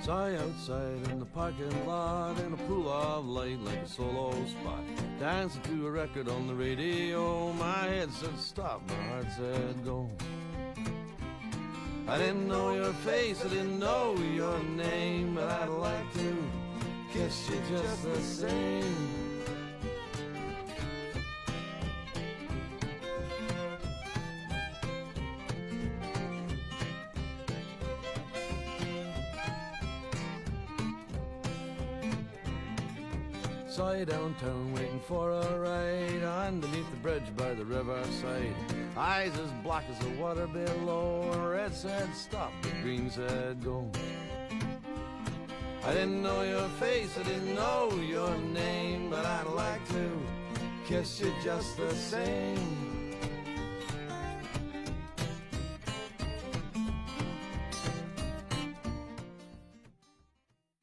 Saw you outside in the parking lot in a pool of light like a solo spot, dancing to a record on the radio. My head said stop, my heart said go. I didn't know your face, I didn't know your name, but I'd like to kiss you just the same. Saw you downtown waiting for a ride underneath the bridge by the riverside. Eyes as black as the water below. Red said stop, but green said go. I didn't know your face, I didn't know your name, but I'd like to kiss you just the same.